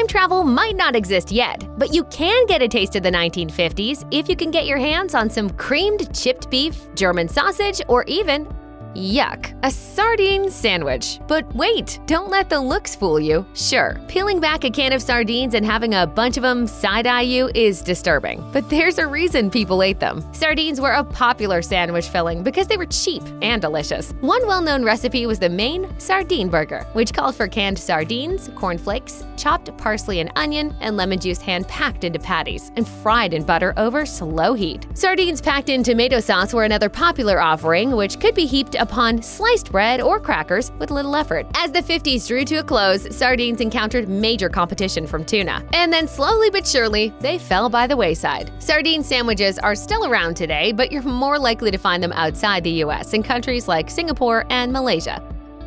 Time travel might not exist yet, but you can get a taste of the 1950s if you can get your hands on some creamed chipped beef, German sausage, or even yuck, a sardine sandwich. But wait, don't let the looks fool you. Sure, peeling back a can of sardines and having a bunch of them side-eye you is disturbing, but there's a reason people ate them. Sardines were a popular sandwich filling because they were cheap and delicious. One well-known recipe was the Maine sardine burger, which called for canned sardines, cornflakes, chopped parsley and onion, and lemon juice hand-packed into patties and fried in butter over slow heat. Sardines packed in tomato sauce were another popular offering, which could be heaped upon sliced bread or crackers with little effort. As the 50s drew to a close, sardines encountered major competition from tuna. And then slowly but surely, they fell by the wayside. Sardine sandwiches are still around today, but you're more likely to find them outside the US in countries like Singapore and Malaysia.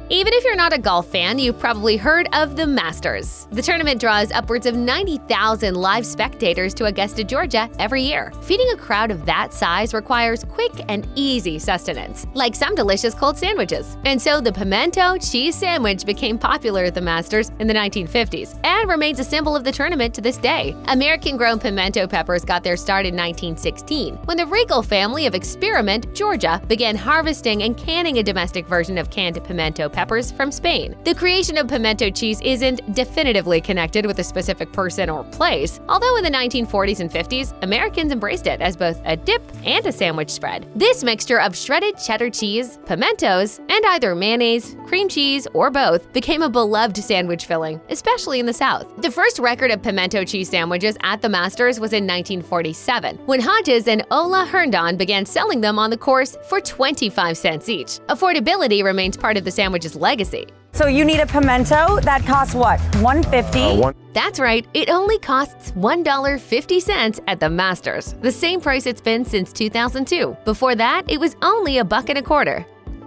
Even if you're not a golf fan, you've probably heard of the Masters. The tournament draws upwards of 90,000 live spectators to Augusta, Georgia every year. Feeding a crowd of that size requires quick and easy sustenance, like some delicious cold sandwiches. And so the pimento cheese sandwich became popular at the Masters in the 1950s and remains a symbol of the tournament to this day. American-grown pimento peppers got their start in 1916, when the Regal family of Experiment, Georgia, began harvesting and canning a domestic version of canned pimento peppers from Spain. The creation of pimento cheese isn't definitively connected with a specific person or place, although in the 1940s and 50s, Americans embraced it as both a dip and a sandwich spread. This mixture of shredded cheddar cheese, pimentos, and either mayonnaise, cream cheese, or both became a beloved sandwich filling, especially in the South. The first record of pimento cheese sandwiches at the Masters was in 1947, when Hodges and Ola Herndon began selling them on the course for 25 cents each. Affordability remains part of the sandwich's legacy. So you need a pimento that costs what? $1.50? That's right, it only costs $1.50 at the Masters, the same price it's been since 2002. Before that, it was only $1.25.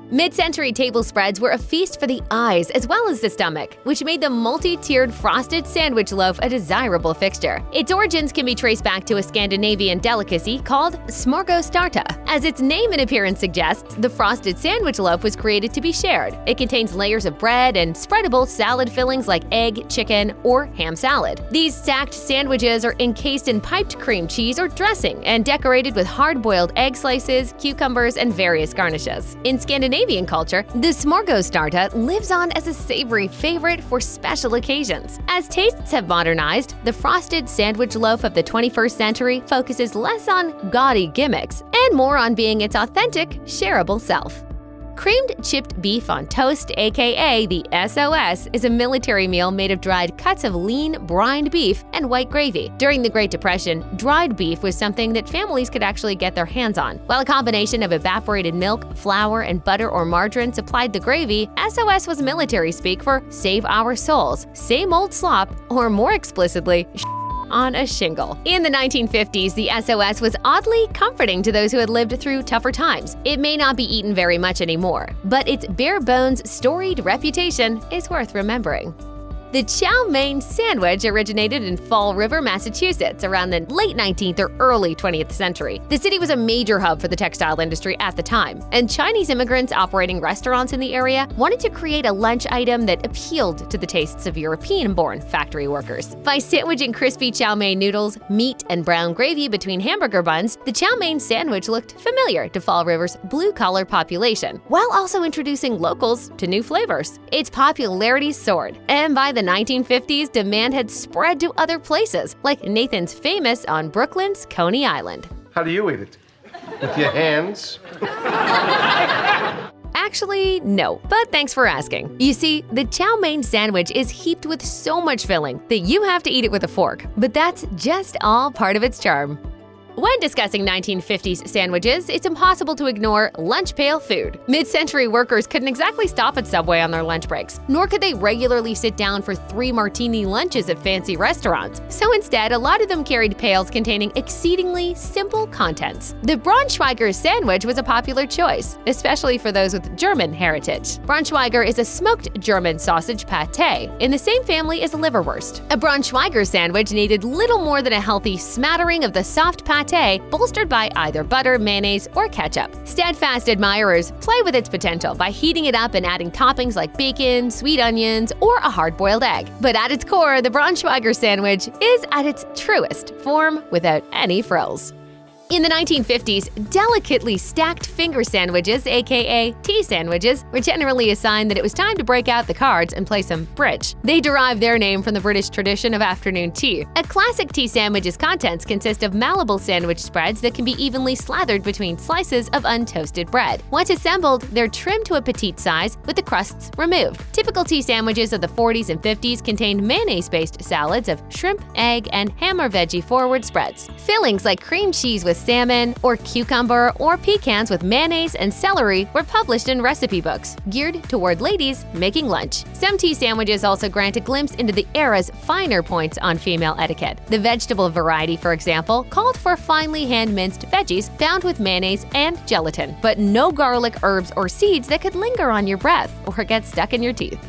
Mid-century table spreads were a feast for the eyes as well as the stomach, which made the multi-tiered frosted sandwich loaf a desirable fixture. Its origins can be traced back to a Scandinavian delicacy called smorgastarta. As its name and appearance suggests, the frosted sandwich loaf was created to be shared. It contains layers of bread and spreadable salad fillings like egg, chicken, or ham salad. These stacked sandwiches are encased in piped cream cheese or dressing and decorated with hard-boiled egg slices, cucumbers, and various garnishes. In Scandinavian culture, the smorgastarta lives on as a savory favorite for special occasions. As tastes have modernized, the frosted sandwich loaf of the 21st century focuses less on gaudy gimmicks and more on being its authentic, shareable self. Creamed chipped beef on toast, aka the S.O.S, is a military meal made of dried cuts of lean, brined beef and white gravy. During the Great Depression, dried beef was something that families could actually get their hands on. While a combination of evaporated milk, flour, and butter or margarine supplied the gravy, S.O.S was military speak for save our souls, same old slop, or more explicitly, on a shingle. In the 1950s, the S.O.S was oddly comforting to those who had lived through tougher times. It may not be eaten very much anymore, but its bare-bones, storied reputation is worth remembering. The Chow Mein sandwich originated in Fall River, Massachusetts around the late 19th or early 20th century. The city was a major hub for the textile industry at the time, and Chinese immigrants operating restaurants in the area wanted to create a lunch item that appealed to the tastes of European-born factory workers. By sandwiching crispy chow mein noodles, meat, and brown gravy between hamburger buns, the chow mein sandwich looked familiar to Fall River's blue-collar population, while also introducing locals to new flavors. Its popularity soared, and by the 1950s, demand had spread to other places, like Nathan's Famous on Brooklyn's Coney Island. How do you eat it? With your hands? Actually, no, but thanks for asking. You see, the chow mein sandwich is heaped with so much filling that you have to eat it with a fork, but that's just all part of its charm. When discussing 1950s sandwiches, it's impossible to ignore lunch pail food. Mid-century workers couldn't exactly stop at Subway on their lunch breaks, nor could they regularly sit down for 3 martini lunches at fancy restaurants. So instead, a lot of them carried pails containing exceedingly simple contents. The Braunschweiger sandwich was a popular choice, especially for those with German heritage. Braunschweiger is a smoked German sausage pâté in the same family as a liverwurst. A Braunschweiger sandwich needed little more than a healthy smattering of the soft pâté sauté bolstered by either butter, mayonnaise, or ketchup. Steadfast admirers play with its potential by heating it up and adding toppings like bacon, sweet onions, or a hard-boiled egg. But at its core, the Braunschweiger sandwich is at its truest form without any frills. In the 1950s, delicately stacked finger sandwiches, aka tea sandwiches, were generally a sign that it was time to break out the cards and play some bridge. They derive their name from the British tradition of afternoon tea. A classic tea sandwich's contents consist of malleable sandwich spreads that can be evenly slathered between slices of untoasted bread. Once assembled, they're trimmed to a petite size with the crusts removed. Typical tea sandwiches of the 40s and 50s contained mayonnaise-based salads of shrimp, egg, and ham or veggie forward spreads. Fillings like cream cheese with salmon, or cucumber, or pecans with mayonnaise and celery were published in recipe books, geared toward ladies making lunch. Some tea sandwiches also grant a glimpse into the era's finer points on female etiquette. The vegetable variety, for example, called for finely hand-minced veggies bound with mayonnaise and gelatin, but no garlic, herbs, or seeds that could linger on your breath or get stuck in your teeth.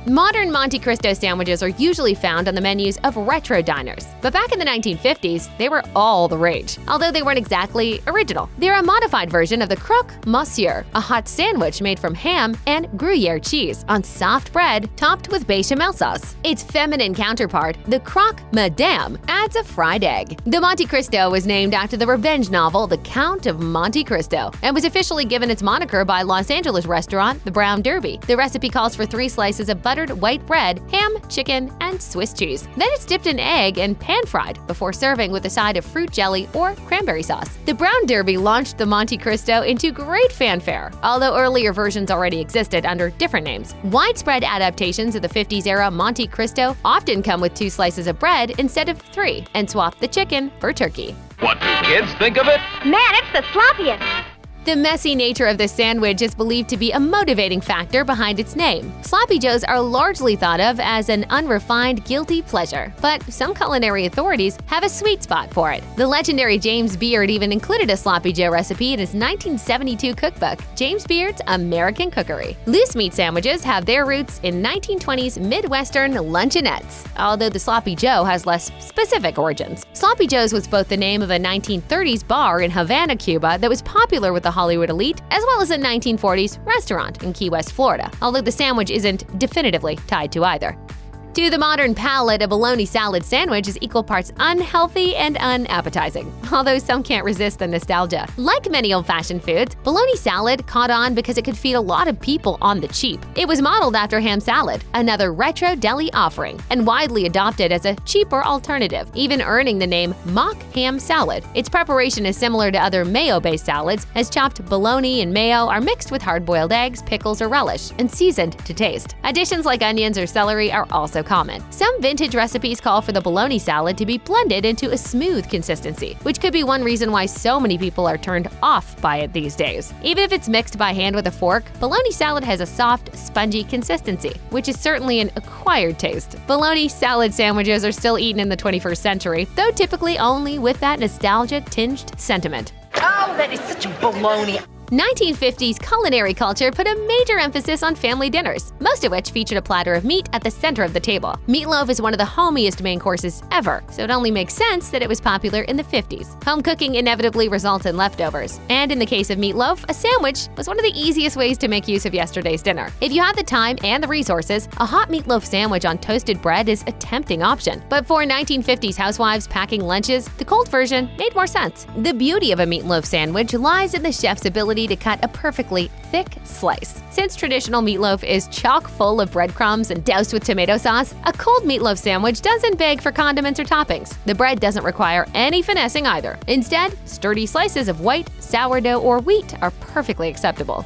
Modern Monte Cristo sandwiches are usually found on the menus of retro diners, but back in the 1950s, they were all the rage. Although they weren't exactly original, they're a modified version of the croque monsieur, a hot sandwich made from ham and Gruyere cheese on soft bread topped with bechamel sauce. Its feminine counterpart, the croque madame, adds a fried egg. The Monte Cristo was named after the revenge novel The Count of Monte Cristo and was officially given its moniker by Los Angeles restaurant The Brown Derby. The recipe calls for 3 slices of buttered white bread, ham, chicken, and Swiss cheese. Then it's dipped in egg and pan-fried before serving with a side of fruit jelly or cranberry sauce. The Brown Derby launched the Monte Cristo into great fanfare, although earlier versions already existed under different names. Widespread adaptations of the 50s-era Monte Cristo often come with 2 slices of bread instead of 3 and swap the chicken for turkey. What do kids think of it? Man, it's the sloppiest! The messy nature of this sandwich is believed to be a motivating factor behind its name. Sloppy Joes are largely thought of as an unrefined, guilty pleasure, but some culinary authorities have a sweet spot for it. The legendary James Beard even included a Sloppy Joe recipe in his 1972 cookbook, James Beard's American Cookery. Loose meat sandwiches have their roots in 1920s Midwestern luncheonettes, although the Sloppy Joe has less specific origins. Sloppy Joe's was both the name of a 1930s bar in Havana, Cuba that was popular with the Hollywood elite, as well as a 1940s restaurant in Key West, Florida, although the sandwich isn't definitively tied to either. To the modern palate, a bologna salad sandwich is equal parts unhealthy and unappetizing, although some can't resist the nostalgia. Like many old-fashioned foods, bologna salad caught on because it could feed a lot of people on the cheap. It was modeled after ham salad, another retro deli offering, and widely adopted as a cheaper alternative, even earning the name mock ham salad. Its preparation is similar to other mayo-based salads, as chopped bologna and mayo are mixed with hard-boiled eggs, pickles, or relish, and seasoned to taste. Additions like onions or celery are also common. Some vintage recipes call for the bologna salad to be blended into a smooth consistency, which could be one reason why so many people are turned off by it these days. Even if it's mixed by hand with a fork, bologna salad has a soft, spongy consistency, which is certainly an acquired taste. Bologna salad sandwiches are still eaten in the 21st century, though typically only with that nostalgia-tinged sentiment. Oh, that is such baloney. 1950s culinary culture put a major emphasis on family dinners, most of which featured a platter of meat at the center of the table. Meatloaf is one of the homiest main courses ever, so it only makes sense that it was popular in the 50s. Home cooking inevitably results in leftovers, and in the case of meatloaf, a sandwich was one of the easiest ways to make use of yesterday's dinner. If you have the time and the resources, a hot meatloaf sandwich on toasted bread is a tempting option. But for 1950s housewives packing lunches, the cold version made more sense. The beauty of a meatloaf sandwich lies in the chef's ability to cut a perfectly thick slice. Since traditional meatloaf is chock full of breadcrumbs and doused with tomato sauce, a cold meatloaf sandwich doesn't beg for condiments or toppings. The bread doesn't require any finessing either. Instead, sturdy slices of white, sourdough, or wheat are perfectly acceptable.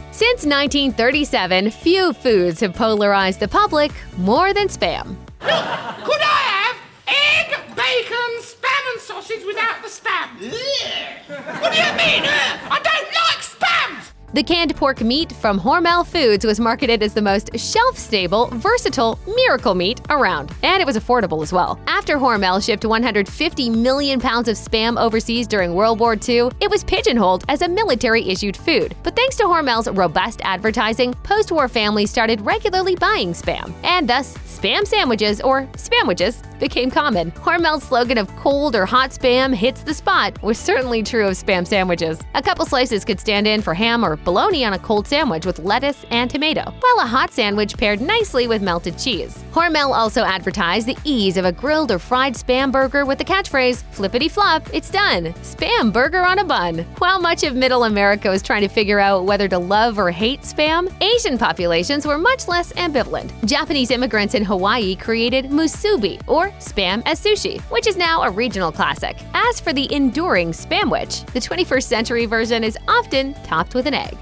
Since 1937, few foods have polarized the public more than Spam. Could I have egg, bacon, spam and sausage without the spam? What do you mean? I don't like spam! The canned pork meat from Hormel Foods was marketed as the most shelf-stable, versatile miracle meat around, and it was affordable as well. After Hormel shipped 150 million pounds of Spam overseas during World War II, it was pigeonholed as a military-issued food. But thanks to Hormel's robust advertising, post-war families started regularly buying Spam, and thus Spam sandwiches, or spamwiches, became common. Hormel's slogan of cold or hot spam hits the spot was certainly true of spam sandwiches. A couple slices could stand in for ham or bologna on a cold sandwich with lettuce and tomato, while a hot sandwich paired nicely with melted cheese. Hormel also advertised the ease of a grilled or fried spam burger with the catchphrase, "Flippity-flop, it's done. Spam burger on a bun." While much of Middle America was trying to figure out whether to love or hate spam, Asian populations were much less ambivalent. Japanese immigrants in Hawaii created musubi, or spam as sushi, which is now a regional classic. As for the enduring spamwich, the 21st century version is often topped with an egg.